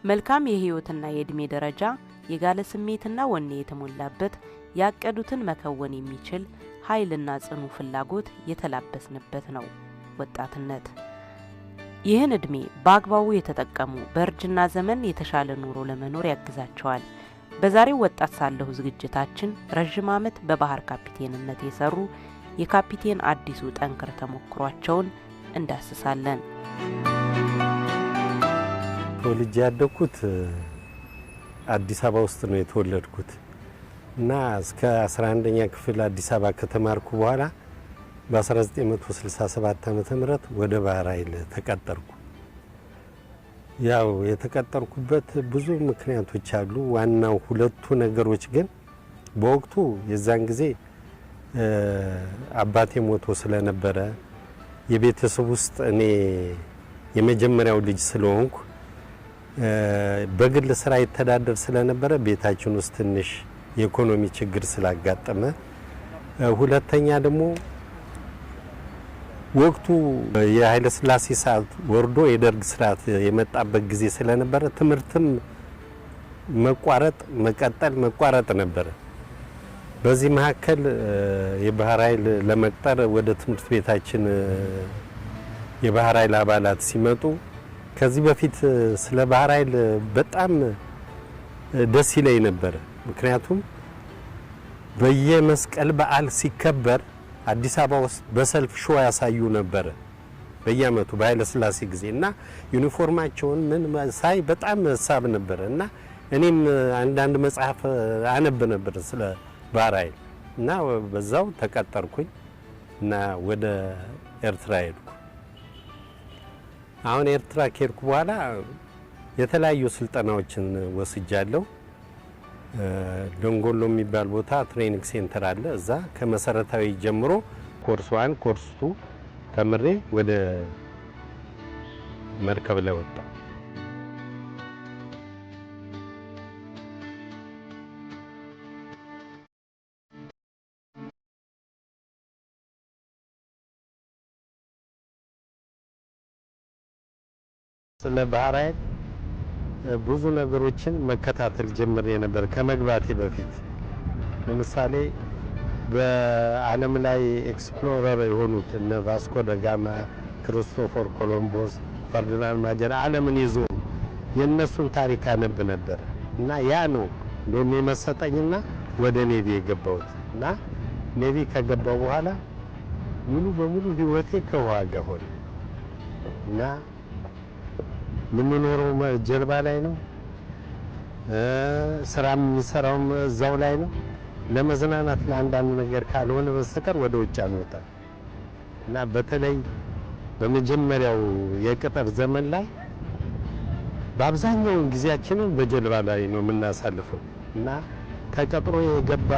መልካም የህይወትና የእድሜ ደረጃ የጋለ ስሜትና ወኔ የተሞላበት ያቀዱትን መከወን የሚችል ኃይልና ጽኑ ፍላጎት የተላበስንበት ነው ወጣትነት። ይህን እድሜ በአግባቡ የተጠቀሙ በእርጅና ዘመን የተሻለ ኑሮ ለመኖር ያግዛቸዋል። በዛሬው ወጣት ሳለሁ ዝግጅታችን ረጅም ዓመት በባህር ካፒቴንነት የሰሩ የካፒቴን አዲሱ ጠንክር ተሞክሯቸውን እንዳስሳለን። ተወልጄ ያደኩት አዲስ አበባ ውስጥ ነው የተወለድኩት እና እስከ 11ኛ ክፍል አዲስ አበባ ከተማርኩ በኋላ በ1967 ዓመተ ምህረት ወደ ባህር ኃይል ተቀጠርኩ። ያው የተቀጠርኩበት ብዙ ምክንያቶች አሉ። ዋናው ሁለቱ ነገሮች ግን በወቅቱ የዛን ጊዜ አባቴ ሞቶ ስለነበረ የቤተሰብ ውስጥ እኔ የመጀመሪያው ልጅ ስለሆንኩ በግል ስራ ይተዳደር ስለነበረ ቤታችን ውስጥ ትንሽ የኢኮኖሚ ችግር ስላጋጠመ፣ ሁለተኛ ደግሞ ወቅቱ የኃይለ ሥላሴ ሰዓት ወርዶ የደርግ ስርዓት የመጣበት ጊዜ ስለነበረ ትምህርትም መቋረጥ ነበር። በዚህ መካከል የባህር ኃይል ለመቅጠር ወደ ትምህርት ቤታችን የባህር ኃይል አባላት ሲመጡ ከዚህ በፊት ስለ ባህር ኃይል በጣም ደስ ይለኝ ነበር። ምክንያቱም በየመስቀል በዓል ሲከበር አዲስ አበባ ውስጥ በሰልፍ ሾው ያሳዩ ነበር በየአመቱ በኃይለ ሥላሴ ጊዜና ዩኒፎርማቸውን ምን ሳይ በጣም ሀሳብ ነበር እና እኔም አንዳንድ መጽሐፍ አነብ ነበር ስለ ባህር ኃይል እና በዛው ተቀጠርኩኝ እና ወደ ኤርትራ ሄድኩ። አሁን ኤርትራ ከሄድኩ በኋላ የተለያዩ ስልጠናዎችን ወስጃለሁ። ዶንጎሎ የሚባል ቦታ ትሬኒንግ ሴንተር አለ። እዛ ከመሰረታዊ ጀምሮ ኮርስ 1 ኮርስ 2 ተምሬ ወደ መርከብ ላይ ወጣ። ስለ ባህር ኃይል ብዙ ነገሮችን መከታተል ጀምሬ ነበር ከመግባቴ በፊት። ለምሳሌ በዓለም ላይ ኤክስፕሎረር የሆኑት እነ ቫስኮ ደጋማ፣ ክርስቶፈር ኮሎምቦስ፣ ፈርዲናንድ ማጀራ ዓለምን ይዞ የነሱን ታሪክ አነብ ነበር እና ያ ነው እንደውም የመሰጠኝና ወደ ኔቪ የገባሁት እና ኔቪ ከገባሁ በኋላ ሙሉ በሙሉ ህይወቴ ከውሃ ጋር ሆነ እና የምንኖረው ጀልባ ላይ ነው። ስራም የምንሰራውም እዛው ላይ ነው። ለመዝናናት ለአንዳንድ ነገር ካልሆነ በስተቀር ወደ ውጭ አንወጣም እና በተለይ በመጀመሪያው የቅጥር ዘመን ላይ በአብዛኛው ጊዜያችንን በጀልባ ላይ ነው የምናሳልፈው እና ተቀጥሮ የገባ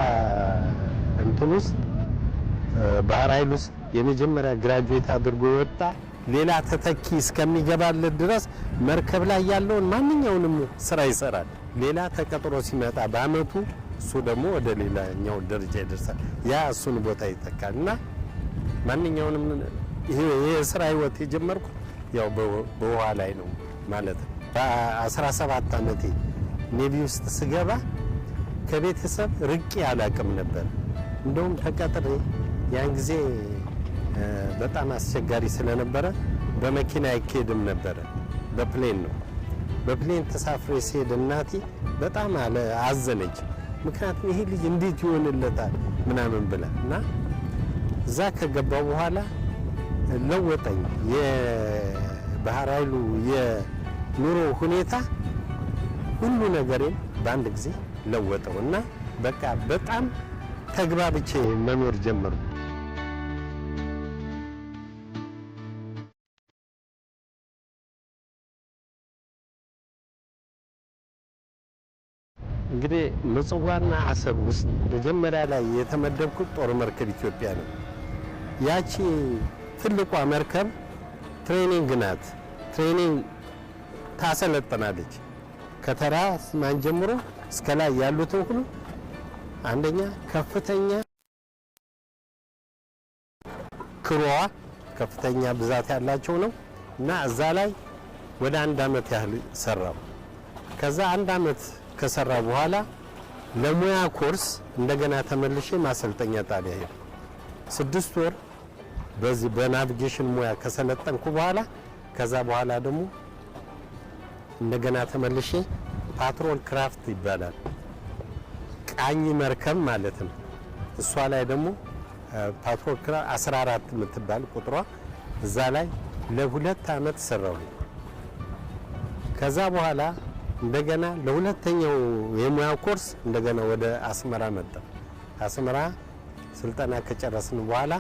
እንትን ውስጥ ባህር ኃይል ውስጥ የመጀመሪያ ግራጁዌት አድርጎ ወጣ ሌላ ተተኪ እስከሚገባለት ድረስ መርከብ ላይ ያለውን ማንኛውንም ስራ ይሰራል። ሌላ ተቀጥሮ ሲመጣ በአመቱ እሱ ደግሞ ወደ ሌላኛው ደረጃ ይደርሳል። ያ እሱን ቦታ ይተካልና ማንኛውንም ይሄ የስራ ህይወት የጀመርኩ ያው በውሃ ላይ ነው ማለት ነው። በ17 አመቴ ኔቪ ውስጥ ስገባ ከቤተሰብ ርቄ አላቅም ነበር። እንደውም ተቀጥሬ ያን ጊዜ በጣም አስቸጋሪ ስለነበረ በመኪና አይኬድም ነበር፣ በፕሌን ነው። በፕሌን ተሳፍሬ ሲሄድ እናቴ በጣም አዘነች። ምክንያቱም ይሄ ልጅ እንዴት ይሆንለታል ምናምን ብላ እና እዛ ከገባው በኋላ ለወጠኝ። የባህር ኃይሉ የኑሮ ሁኔታ ሁሉ ነገሬን በአንድ ጊዜ ለወጠው እና በቃ በጣም ተግባብቼ መኖር ጀመርኩ። እንግዲህ ምጽዋና አሰብ ውስጥ መጀመሪያ ላይ የተመደብኩት ጦር መርከብ ኢትዮጵያ ነው። ያቺ ትልቋ መርከብ ትሬኒንግ ናት። ትሬኒንግ ታሰለጥናለች። ከተራ ማን ጀምሮ እስከ ላይ ያሉትን ሁሉ አንደኛ ከፍተኛ ክሩዋ ከፍተኛ ብዛት ያላቸው ነው እና እዛ ላይ ወደ 1 አመት ያህል ሰራው ከዛ 1 አመት ከሰራ በኋላ ለሙያ ኮርስ እንደገና ተመልሼ ማሰልጠኛ ጣቢያ ሄድኩ። 6 ወር በዚህ በናቪጌሽን ሙያ ከሰለጠንኩ በኋላ ከዛ በኋላ ደግሞ እንደገና ተመልሼ ፓትሮል ክራፍት ይባላል ቃኝ መርከብ ማለት ነው። እሷ ላይ ደግሞ ፓትሮል ክራፍት 14 የምትባል ቁጥሯ እዛ ላይ ለ2 አመት ሰራሁ። ከዛ በኋላ እንደገና ለሁለተኛው የሙያ ኮርስ እንደገና ወደ አስመራ መጣ። አስመራ ስልጠና ከጨረስን በኋላ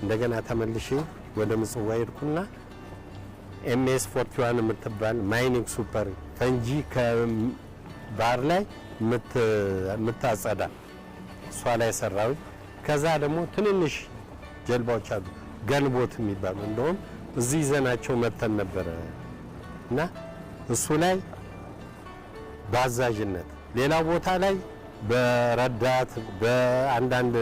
እንደገና ተመልሼ ወደ ምጽዋ ሄድኩና ኤምኤስ 41 የምትባል ማይኒንግ ሱፐር ፈንጂ ከባህር ላይ የምታጸዳ እሷ ላይ ሰራሁ። ከዛ ደግሞ ትንንሽ ጀልባዎች አሉ ገልቦት የሚባሉ እንደውም እዚህ ይዘናቸው መተን ነበር እና እሱ ላይ ባዛዥነት ሌላ ቦታ ላይ በረዳት በአንዳንድ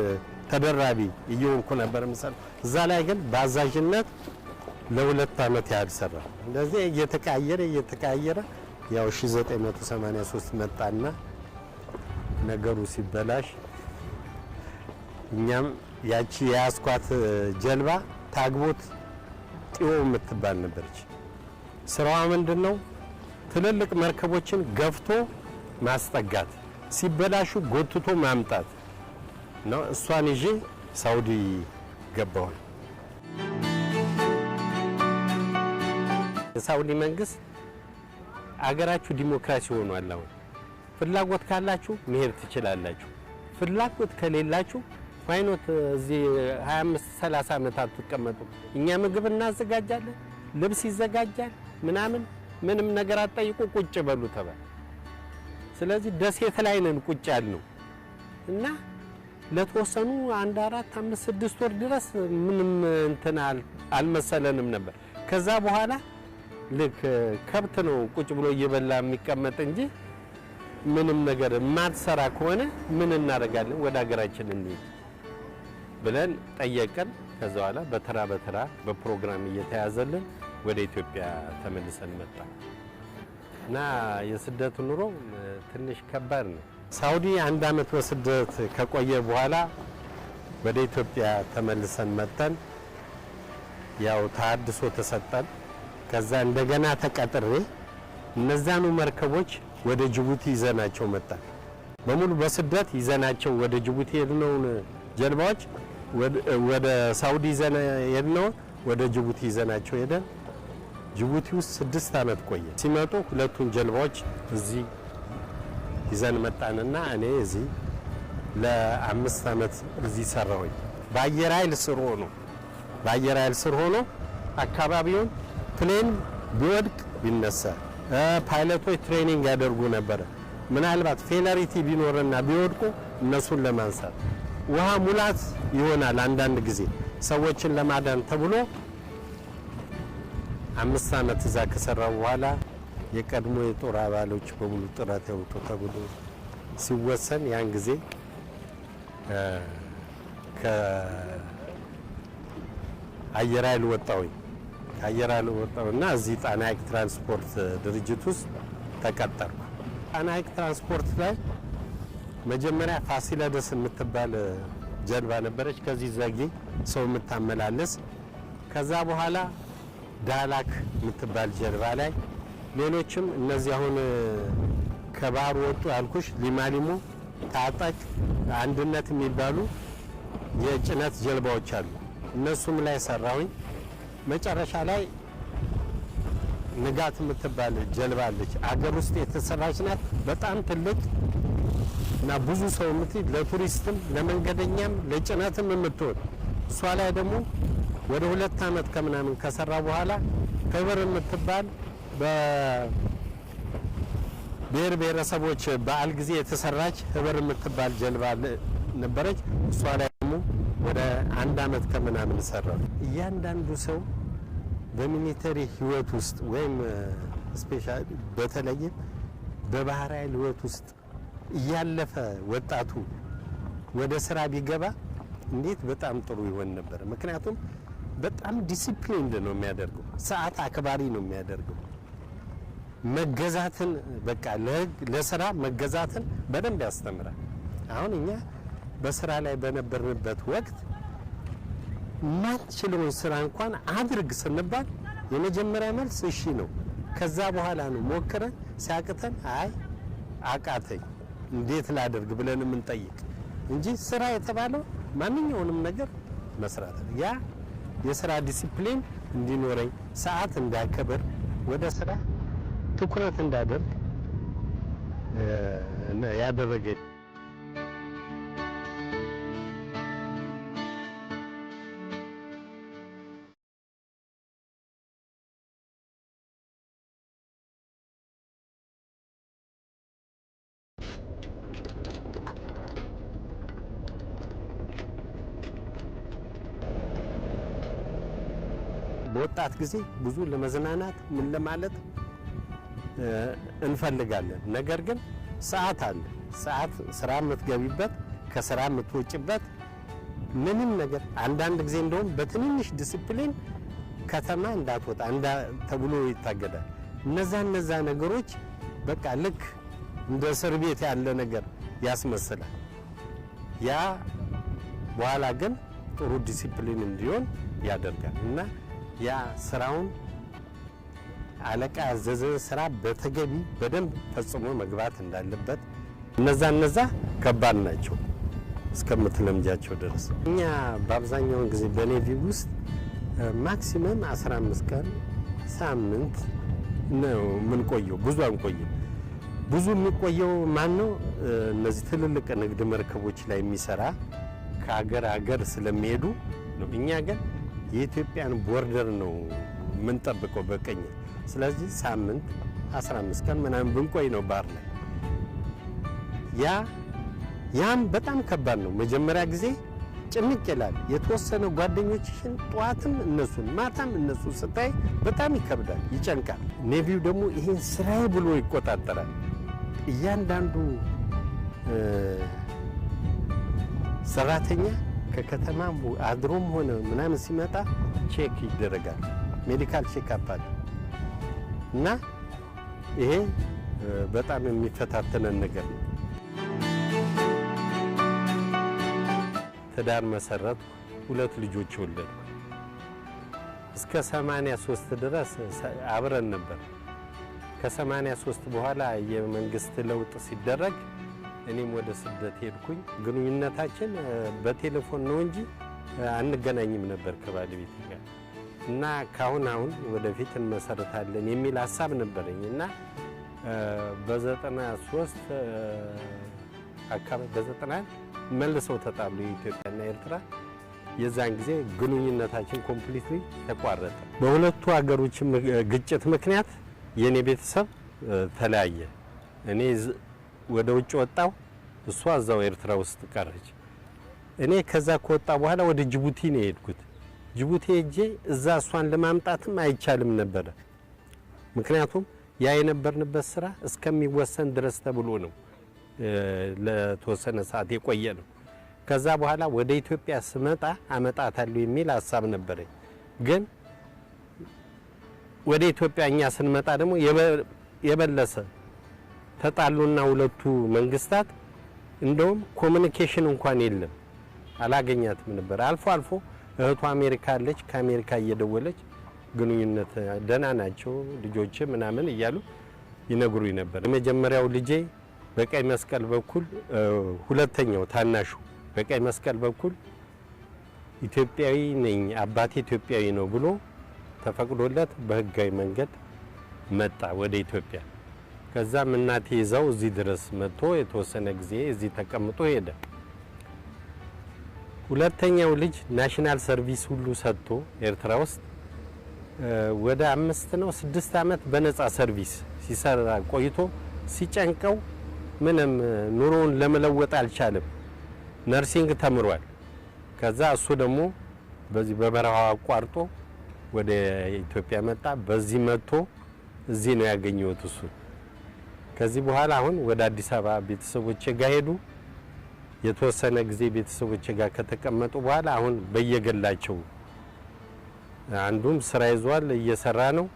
ተደራቢ እየሆንኩ ነበር መሰል። እዛ ላይ ግን ባዛዥነት ለ2 አመት ያህል ሰራ። እንደዚህ እየተቀያየረ ያው 1983 መጣና ነገሩ ሲበላሽ እኛም ያቺ የያዝኳት ጀልባ ታግቦት ጢዮ የምትባል ነበረች። ስራዋ ምንድነው? ትልልቅ መርከቦችን ገፍቶ ማስጠጋት፣ ሲበላሹ ጎትቶ ማምጣት ነው። እሷን ይዤ ሳውዲ ገባሁ። የሳውዲ መንግስት አገራችሁ ዲሞክራሲ ሆኗል፣ አሁን ፍላጎት ካላችሁ መሄድ ትችላላችሁ፣ ፍላጎት ከሌላችሁ ፋይኖት እዚህ 25 30 ዓመት አትቀመጡ፣ እኛ ምግብ እናዘጋጃለን፣ ልብስ ይዘጋጃል ምንም ነገር አትጠይቁ፣ ቁጭ በሉ ተባለ። ስለዚህ ደሴት ላይ ነን ቁጭ ያልነው እና ለተወሰኑ 1 4 5 6 ወር ድረስ ምንም እንትን አልመሰለንም ነበር። ከዛ በኋላ ልክ ከብት ነው ቁጭ ብሎ እየበላ የሚቀመጥ እንጂ ምንም ነገር ማትሰራ ከሆነ ምን እናደርጋለን፣ ወደ ሀገራችን እንሂድ ብለን ጠየቀን። ከዛ በኋላ በተራ በፕሮግራም እየተያዘልን ወደ ኢትዮጵያ ተመልሰን መጣ እና የስደቱ ኑሮ ትንሽ ከባድ ነው። ሳውዲ 1 አመት በስደት ከቆየ በኋላ ወደ ኢትዮጵያ ተመልሰን መጣን። ያው ታድሶ ተሰጠን። ከዛ እንደገና ተቀጥሬ እነዛኑ መርከቦች ወደ ጅቡቲ ይዘናቸው መጣን። በሙሉ በስደት ይዘናቸው ወደ ጅቡቲ የሄድነውን ጀልባዎች ወደ ሳውዲ የሄድነው ወደ ጅቡቲ ይዘናቸው ሄደን ጅቡቲ ውስጥ 6 አመት ቆየ። ሲመጡ 2ቱን ጀልባዎች እዚህ ይዘን መጣንና እኔ እዚህ ለ5 አመት እዚህ ሰራሁኝ። በአየር ኃይል ስር ሆኖ አካባቢውን ፕሌን ቢወድቅ ቢነሳ ፓይለቶች ትሬኒንግ ያደርጉ ነበር። ምናልባት ፌለሪቲ ቢኖርና ቢወድቁ እነሱን ለማንሳት ውሃ ሙላት ይሆናል። አንዳንድ ጊዜ ሰዎችን ለማዳን ተብሎ 5 አመት እዛ ከሰራው በኋላ የቀድሞ የጦር አባሎች በሙሉ ጥራት ያውጡ ተብሎ ሲወሰን ያን ጊዜ ከአየር ኃይል ወጣሁና እዚህ ጣና ሐይቅ ትራንስፖርት ድርጅት ውስጥ ተቀጠርኩ። ጣና ሐይቅ ትራንስፖርት ላይ መጀመሪያ ፋሲለደስ የምትባል ጀልባ ነበረች፣ ከዚህ ዘጌ ሰው የምታመላለስ። ከዛ በኋላ ዳላክ የምትባል ጀልባ ላይ ሌሎችም እነዚህ አሁን ከባህር ወጡ ያልኩሽ ሊማሊሞ፣ ታጠቅ፣ አንድነት የሚባሉ የጭነት ጀልባዎች አሉ። እነሱም ላይ ሰራሁኝ። መጨረሻ ላይ ንጋት የምትባል ጀልባ አለች፣ አገር ውስጥ የተሰራች ናት። በጣም ትልቅ እና ብዙ ሰው የምትይዝ ለቱሪስትም ለመንገደኛም ለጭነትም የምትሆን እሷ ላይ ደግሞ ወደ 2 አመት ከምናምን ከሰራ በኋላ ህብር የምትባል በብሔር ብሔረሰቦች በዓል ጊዜ የተሰራች ህብር የምትባል ጀልባ ነበረች። እሷ ላይ ደግሞ ወደ 1 አመት ከምናምን ሰራው። እያንዳንዱ ሰው በሚሊተሪ ህይወት ውስጥ ወይም ስፔሻሊ በተለይም በባህር ኃይል ህይወት ውስጥ እያለፈ ወጣቱ ወደ ስራ ቢገባ እንዴት በጣም ጥሩ ይሆን ነበር። ምክንያቱም በጣም ዲሲፕሊንድ ነው የሚያደርገው፣ ሰዓት አክባሪ ነው የሚያደርገው። መገዛትን በቃ ለስራ መገዛትን በደንብ ያስተምራል። አሁን እኛ በስራ ላይ በነበርንበት ወቅት ማንችለውን ስራ እንኳን አድርግ ስንባል የመጀመሪያ መልስ እሺ ነው። ከዛ በኋላ ነው ሞክረን ሲያቅተን አይ አቃተኝ እንዴት ላደርግ ብለን የምንጠይቅ እንጂ ስራ የተባለው ማንኛውንም ነገር መስራት ያ የስራ ዲሲፕሊን እንዲኖረኝ ሰዓት እንዳከብር ወደ ስራ ትኩረት እንዳደርግ ያደረገኝ በወጣት ጊዜ ብዙ ለመዝናናት ምን ለማለት እንፈልጋለን። ነገር ግን ሰዓት አለ። ሰዓት ስራ የምትገቢበት ከስራ የምትወጪበት ምንም ነገር አንዳንድ ጊዜ እንደውም በትንንሽ ዲሲፕሊን ከተማ እንዳትወጣ ተብሎ ይታገዳል። እነዛ ነገሮች በቃ ልክ እንደ እስር ቤት ያለ ነገር ያስመስላል። ያ በኋላ ግን ጥሩ ዲሲፕሊን እንዲሆን ያደርጋል እና ያ ስራውን አለቃ ያዘዘ ስራ በተገቢ በደንብ ፈጽሞ መግባት እንዳለበት እነዛ ከባድ ናቸው እስከምትለምጃቸው ድረስ። እኛ በአብዛኛው ጊዜ በኔቪ ውስጥ ማክሲመም 15 ቀን ሳምንት ነው የምንቆየው። ብዙ አንቆይም። ብዙ የሚቆየው ማን ነው? እነዚህ ትልልቅ ንግድ መርከቦች ላይ የሚሰራ ከሀገር ስለሚሄዱ ነው። እኛ ግን የኢትዮጵያን ቦርደር ነው የምንጠብቀው በቀኝ። ስለዚህ ሳምንት 15 ቀን ምናምን ብንቆይ ነው ባህር ላይ። ያም በጣም ከባድ ነው። መጀመሪያ ጊዜ ጭንቅ ይላል። የተወሰነ ጓደኞችሽን ጠዋትም እነሱን ማታም እነሱን ስታይ በጣም ይከብዳል፣ ይጨንቃል። ኔቪው ደግሞ ይሄን ስራዬ ብሎ ይቆጣጠራል። እያንዳንዱ ሰራተኛ ከከተማ አድሮም ሆነ ምናምን ሲመጣ ቼክ ይደረጋል። ሜዲካል ቼክ አፕ አለ እና ይሄ በጣም የሚፈታተነን ነገር ነው። ትዳር መሰረት 2 ልጆች ወለድኩ። እስከ 83 ድረስ አብረን ነበር። ከ83 በኋላ የመንግስት ለውጥ ሲደረግ እኔም ወደ ስደት ሄድኩኝ። ግንኙነታችን በቴሌፎን ነው እንጂ አንገናኝም ነበር ከባለቤቴ ጋር እና አሁን ወደፊት እንመሰርታለን የሚል ሐሳብ ነበረኝ እና በ93 አካባቢ በ90 መልሰው ተጣሉ ኢትዮጵያና ኤርትራ። የዛን ጊዜ ግንኙነታችን ኮምፕሊትሊ ተቋረጠ። በሁለቱ ሀገሮች ግጭት ምክንያት የኔ ቤተሰብ ተለያየ። እኔ ወደ ውጭ ወጣው፣ እሷ እዛው ኤርትራ ውስጥ ቀረች። እኔ ከዛ ከወጣ በኋላ ወደ ጅቡቲ ነው የሄድኩት። ጅቡቲ ሄጄ እዛ እሷን ለማምጣትም አይቻልም ነበር። ምክንያቱም ያ የነበርንበት ስራ እስከሚወሰን ድረስ ተብሎ ነው ለተወሰነ ሰዓት የቆየ ነው። ከዛ በኋላ ወደ ኢትዮጵያ ስመጣ አመጣታለሁ የሚል ሐሳብ ነበረኝ። ግን ወደ ኢትዮጵያ እኛ ስንመጣ ደግሞ የበለሰ ተጣሉና ሁለቱ መንግስታት እንደውም ኮሙኒኬሽን እንኳን የለም። አላገኛትም ነበር። አልፎ አልፎ እህቷ አሜሪካ አለች፣ ከአሜሪካ እየደወለች ግንኙነት ደህና ናቸው ልጆች ምናምን እያሉ ይነግሩኝ ነበር። የመጀመሪያው ልጄ በቀይ መስቀል በኩል ሁለተኛው ታናሹ በቀይ መስቀል በኩል ኢትዮጵያዊ ነኝ አባቴ ኢትዮጵያዊ ነው ብሎ ተፈቅዶለት በህጋዊ መንገድ መጣ ወደ ኢትዮጵያ። ከዛም እናቴ ይዘው እዚህ ድረስ መጥቶ የተወሰነ ጊዜ እዚህ ተቀምጦ ሄደ። ሁለተኛው ልጅ ናሽናል ሰርቪስ ሁሉ ሰጥቶ ኤርትራ ውስጥ ወደ 5 ነው 6 ዓመት በነፃ ሰርቪስ ሲሰራ ቆይቶ ሲጨንቀው ምንም ኑሮውን ለመለወጥ አልቻለም። ነርሲንግ ተምሯል። ከዛ እሱ ደግሞ በዚህ በበረሃው አቋርጦ ወደ ኢትዮጵያ መጣ። በዚህ መጥቶ እዚህ ነው ያገኘሁት እሱ። ከዚህ በኋላ አሁን ወደ አዲስ አበባ ቤተሰቦቼ ጋር ሄዱ። የተወሰነ ጊዜ ቤተሰቦቼ ጋር ከተቀመጡ በኋላ አሁን በየገላቸው አንዱም ስራ ይዟል እየሰራ ነው።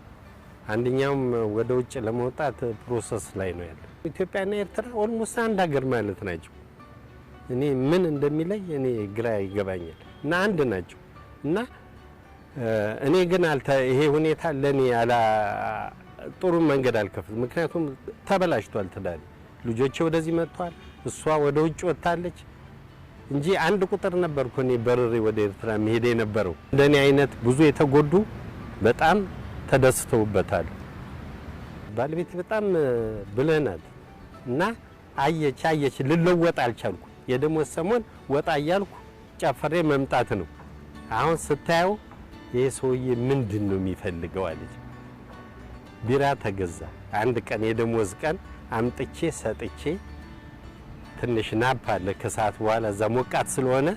አንደኛውም ወደ ውጭ ለመውጣት ፕሮሰስ ላይ ነው ያለው። ኢትዮጵያና ኤርትራ ኦልሞስት አንድ ሀገር ማለት ናቸው። እኔ ምን እንደሚለይ እኔ ግራ ይገባኛል። እና አንድ ናቸው እና እኔ ግን ይሄ ሁኔታ ለኔ ጥሩ መንገድ አልከፍትም። ምክንያቱም ተበላሽቷል ትዳር። ልጆቼ ወደዚህ መጥተዋል፣ እሷ ወደ ውጭ ወጣለች እንጂ አንድ ቁጥር ነበርኩ እኔ በርሬ ወደ ኤርትራ መሄድ የነበረው። እንደኔ አይነት ብዙ የተጎዱ በጣም ተደስተውበታል። ባለቤት በጣም ብለናል እና አየች ልለወጥ አልቻልኩ። የደሞዝ ሰሞን ወጣ እያልኩ ጨፈሬ መምጣት ነው። አሁን ስታየው ይሄ ሰውዬ ምንድን ነው የሚፈልገው አለች። ቢራ ተገዛ። አንድ ቀን የደሞዝ ቀን አምጥቼ ሰጥቼ ትንሽ ናፕ አለ ከሰዓት በኋላ እዛ ሞቃት ስለሆነ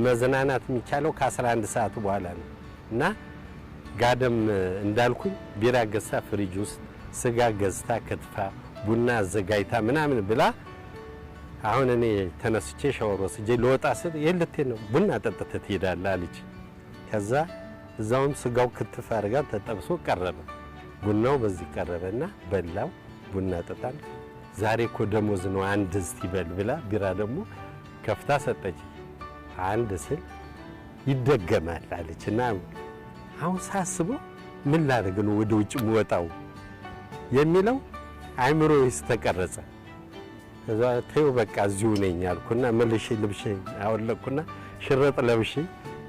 መዝናናት የሚቻለው ከ11 ሰዓት በኋላ ነው እና ጋደም እንዳልኩኝ ቢራ ገዝታ ፍሪጅ ውስጥ ስጋ ገዝታ ከትፋ ቡና አዘጋጅታ ምናምን ብላ አሁን እኔ ተነስቼ ሻወር ወስጄ ልወጣ ስል የለቴ ነው ቡና ጠጥተህ ትሄዳለህ አለች። ከዛ እዛውም ስጋው ክትፍ አድርጋ ተጠብሶ ቀረበ። ቡናው በዚህ ቀረበና በላው። ቡና ጠጣን። ዛሬ እኮ ደሞዝ ነው አንድ እስቲ በል ብላ ቢራ ደግሞ ከፍታ ሰጠች። አንድ ስል ይደገማል አለችና አሁን ሳስበው ምን ላደርግ ነው ወደ ውጭ የምወጣው የሚለው አይምሮ ተቀረጸ። ከዛ ተይው በቃ እዚሁ ነኝ አልኩና መልሼ ልብሼ አወለቅኩና ሽረጥ ለብሼ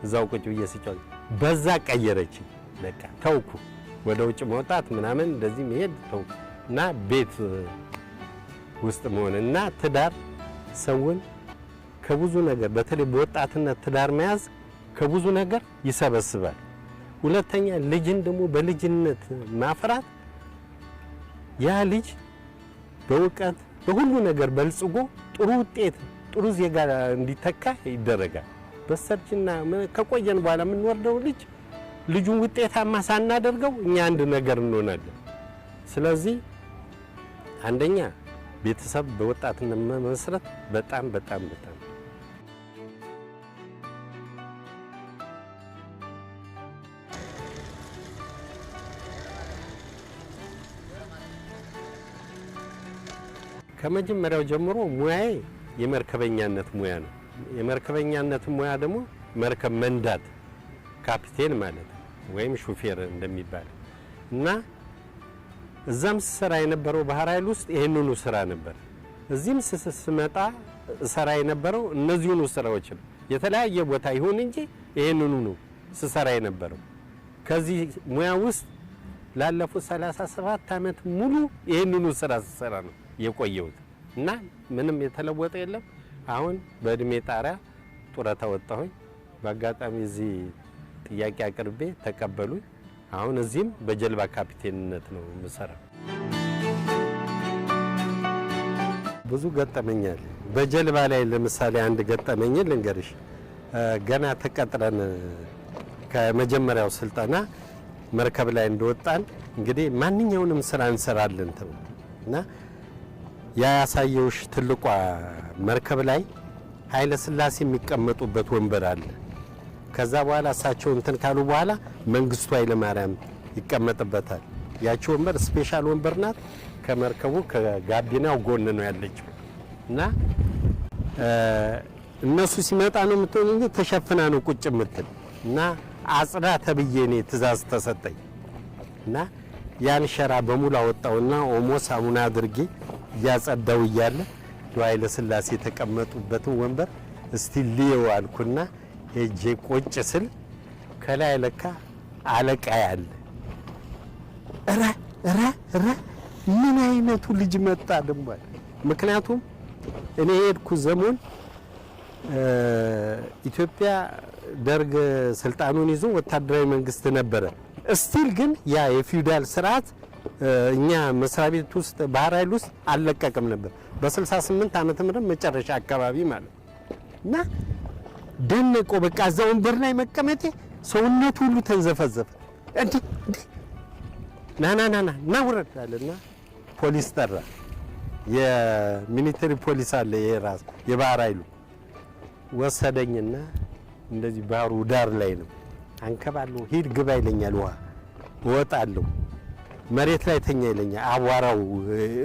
እዛው ቁጭ ብዬ ስጫወት በዛ ቀየረች። በቃ ተውኩ ወደ ውጭ መውጣት ምናምን እንደዚህ መሄድ ተውኩ እና ቤት ውስጥ መሆንና ትዳር ሰውን ከብዙ ነገር በተለይ በወጣትነት ትዳር መያዝ ከብዙ ነገር ይሰበስባል። ሁለተኛ ልጅን ደግሞ በልጅነት ማፍራት ያ ልጅ በእውቀት በሁሉ ነገር በልጽጎ ጥሩ ውጤት ጥሩ ዜጋ እንዲተካ ይደረጋል። በሰርጅና ከቆየን በኋላ የምንወርደው ልጁን ውጤታማ ሳናደርገው እኛ አንድ ነገር እንሆናለን። ስለዚህ አንደኛ ቤተሰብ በወጣትነት መመስረት በጣም ከመጀመሪያው ጀምሮ ሙያዬ የመርከበኛነት ሙያ ነው። የመርከበኛነት ሙያ ደግሞ መርከብ መንዳት ካፒቴን ማለት ወይም ሹፌር እንደሚባል እና እዛም ስራ የነበረው ባህር ኃይል ውስጥ ይሄንኑ ስራ ነበር። እዚህም ስመጣ ስራ የነበረው እነዚህኑ ስራዎች ነው። የተለያየ ቦታ ይሁን እንጂ ይሄንኑ ነው ስራ የነበረው። ከዚህ ሙያ ውስጥ ላለፉት 37 ዓመት ሙሉ ይሄንኑ ስራ ስራ ነው የቆየሁት እና ምንም የተለወጠ የለም። አሁን በእድሜ ጣሪያ ጡረታ ወጣሁኝ። በአጋጣሚ እዚህ ጥያቄ አቅርቤ ተቀበሉኝ። አሁን እዚህም በጀልባ ካፒቴንነት ነው የምሰራው። ብዙ ገጠመኛል በጀልባ ላይ። ለምሳሌ አንድ ገጠመኝ ልንገርሽ። ገና ተቀጥረን ከመጀመሪያው ስልጠና መርከብ ላይ እንደወጣን እንግዲህ ማንኛውንም ስራ እንሰራለን እና ያሳየውሽ ትልቋ መርከብ ላይ ኃይለ ሥላሴ የሚቀመጡበት ወንበር አለ። ከዛ በኋላ እሳቸው እንትን ካሉ በኋላ መንግስቱ ኃይለ ማርያም ይቀመጥበታል። ያቺ ወንበር ስፔሻል ወንበር ናት። ከመርከቡ ከጋቢናው ጎን ነው ያለችው እና እነሱ ሲመጣ ነው የምትሆን እንጂ ተሸፍና ነው ቁጭ የምትል እና አጽዳ ተብዬ እኔ ትእዛዝ ተሰጠኝ እና ያን ሸራ በሙሉ አወጣውና ኦሞ ሳሙና አድርጌ እያጸዳው እያለ ኃይለ ሥላሴ የተቀመጡበትን ወንበር እስቲ ልየው አልኩና ሄጄ ቁጭ ስል ከላይ ለካ አለቃ ያለ ራ ምን አይነቱ ልጅ መጣ ደግሞ። ምክንያቱም እኔ ሄድኩ ዘመን ኢትዮጵያ ደርግ ስልጣኑን ይዞ ወታደራዊ መንግስት ነበረ። እስቲል ግን ያ የፊውዳል ስርዓት እኛ መስሪያ ቤት ውስጥ ባህር ኃይል ውስጥ አልለቀቅም ነበር በ68 ዓመተ ምህረት መጨረሻ አካባቢ ማለት እና ደነቆ በቃ እዛ ወንበር ላይ መቀመጤ ሰውነቱ ሁሉ ተንዘፈዘፈ። እንዴ ና ውረድ አለና ፖሊስ ጠራ። የሚሊተሪ ፖሊስ አለ የራስ የባህር ኃይሉ ወሰደኝና እንደዚህ ባህሩ ዳር ላይ ነው አንከባለሁ። ሂድ ግባ ይለኛል። ውሃ እወጣለሁ። መሬት ላይ ተኛ ይለኛል። አቧራው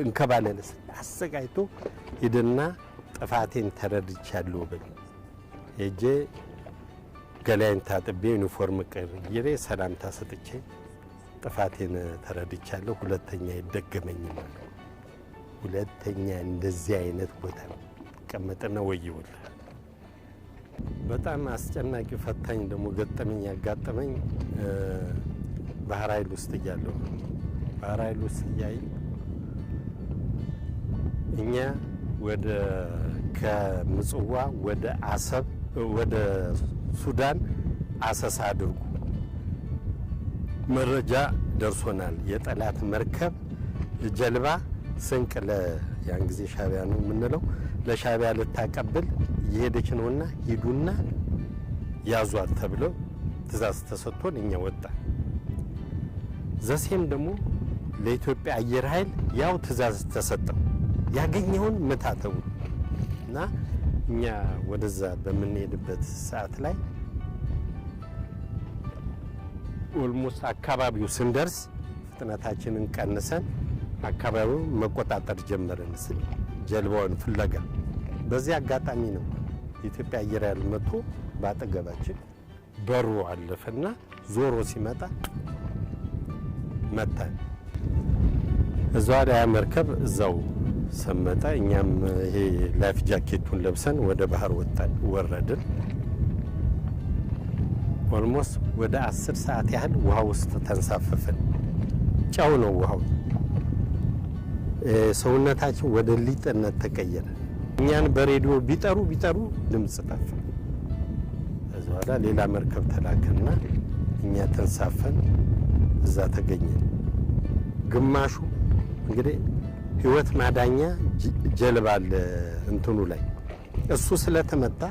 እንከባለለስ አሰቃይቶ ሂድና ጥፋቴን ተረድቻለሁ ብል ሄጄ ገላይን ታጥቤ ዩኒፎርም ቀይሬ ሰላምታ ሰጥቼ ጥፋቴን ተረድቻለሁ፣ ሁለተኛ ይደገመኝም አለ። ሁለተኛ እንደዚህ አይነት ቦታ ቀመጠና ወይውል። በጣም አስጨናቂ ፈታኝ ደግሞ ገጠመኝ ያጋጠመኝ ባህር ኃይል ውስጥ እያለሁ ባህር ኃይል ውስጥ እኛ ወደ ከምጽዋ ወደ አሰብ ወደ ሱዳን አሰሳ አድርጉ መረጃ ደርሶናል። የጠላት መርከብ ጀልባ ስንቅ ያን ጊዜ ሻቢያ ነው የምንለው ለሻቢያ ልታቀብል እየሄደች ነውና ሂዱና ያዟት ተብለው ትእዛዝ ተሰጥቶን እኛ ወጣ። ዘሴም ደግሞ ለኢትዮጵያ አየር ኃይል ያው ትእዛዝ ተሰጠው ያገኘውን ምታ ተብሎ እና እኛ ወደዛ በምንሄድበት ሰዓት ላይ ኦልሞስት አካባቢው ስንደርስ ፍጥነታችንን ቀንሰን አካባቢውን መቆጣጠር ጀመርን ጀልባውን ፍለጋ። በዚህ አጋጣሚ ነው የኢትዮጵያ አየር ኃይል መጥቶ ባጠገባችን በሩ አለፈና ዞሮ ሲመጣ መታን። እዛው ላይ መርከብ እዛው ሰመጠ። እኛም ይሄ ላይፍ ጃኬቱን ለብሰን ወደ ባህር ወረድን። ኦልሞስት ወደ 10 ሰዓት ያህል ውሃ ውስጥ ተንሳፈፈን። ጨው ነው ውሃው። ሰውነታችን ወደ ሊጥነት ተቀየረ። እኛን በሬዲዮ ቢጠሩ ድምጽ ጠፋ። ከዛ በኋላ ሌላ መርከብ ተላከና እኛ ተንሳፈን እዛ ተገኘን። ግማሹ እንግዲህ ህይወት ማዳኛ ጀልባ አለ እንትኑ ላይ እሱ ስለተመታ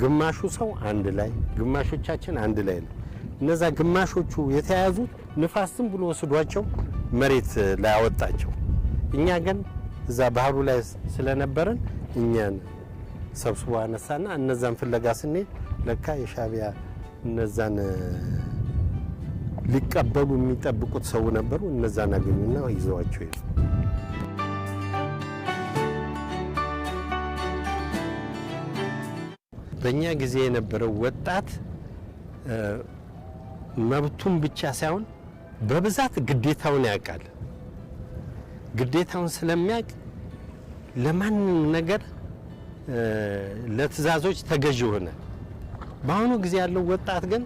ግማሹ ሰው አንድ ላይ ግማሾቻችን አንድ ላይ ነው። እነዛ ግማሾቹ የተያዙት ንፋስም ብሎ ወስዷቸው መሬት ላይ አወጣቸው። እኛ ግን እዛ ባህሩ ላይ ስለነበረን እኛን ሰብስቦ አነሳና እነዛን ፍለጋ ስንሄድ ለካ የሻቢያ እነዛን ሊቀበሉ የሚጠብቁት ሰው ነበሩ። እነዛን አገኙና ይዘዋቸው ይዙ። በእኛ ጊዜ የነበረው ወጣት መብቱን ብቻ ሳይሆን በብዛት ግዴታውን ያውቃል። ግዴታውን ስለሚያውቅ ለማንም ነገር ለትዕዛዞች ተገዥ ሆነ። በአሁኑ ጊዜ ያለው ወጣት ግን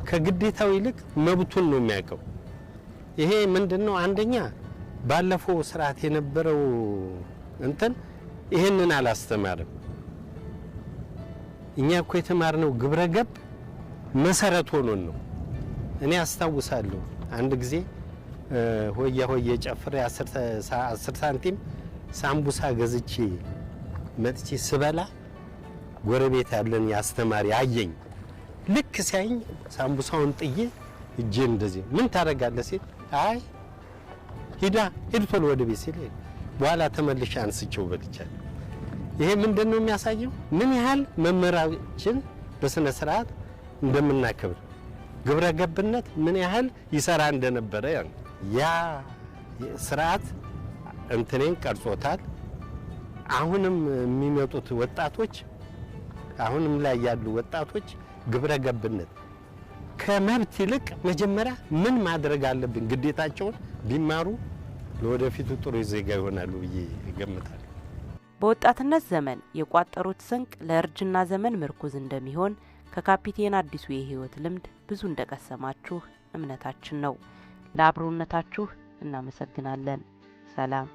ከግዴታው ይልቅ መብቱን ነው የሚያውቀው። ይሄ ምንድነው? አንደኛ ባለፈው ስርዓት የነበረው እንትን ይሄንን አላስተማርም። እኛ እኮ የተማርነው ግብረገብ መሰረት ሆኖን ነው። እኔ አስታውሳለሁ አንድ ጊዜ ሆየ ጨፍሬ 10 ሳንቲም ሳምቡሳ ገዝቼ መጥቼ ስበላ ጎረቤት ያለን ያስተማሪ አየኝ። ልክ ሲያኝ ሳምቡሳውን ጥዬ እጄ እንደዚህ ምን ታረጋለህ ሲል አይ ሂድ ቶሎ ወደ ቤት ሲል በኋላ ተመልሼ አንስቼው በልቻለሁ። ይሄ ምንድነው የሚያሳየው? ምን ያህል መመራችን በስነ ስርዓት እንደምናከብር ግብረ ገብነት ምን ያህል ይሰራ እንደነበረ ያ ስርዓት እንትኔን ቀርጾታል። አሁንም የሚመጡት ወጣቶች አሁንም ላይ ያሉ ወጣቶች ግብረ ገብነት ከመብት ይልቅ መጀመሪያ ምን ማድረግ አለብን ግዴታቸውን ቢማሩ ለወደፊቱ ጥሩ ዜጋ ይሆናሉ ብዬ እገምታለሁ። በወጣትነት ዘመን የቋጠሩት ስንቅ ለእርጅና ዘመን ምርኩዝ እንደሚሆን ከካፒቴን አዲሱ የህይወት ልምድ ብዙ እንደቀሰማችሁ እምነታችን ነው። ለአብሮነታችሁ እናመሰግናለን። ሰላም።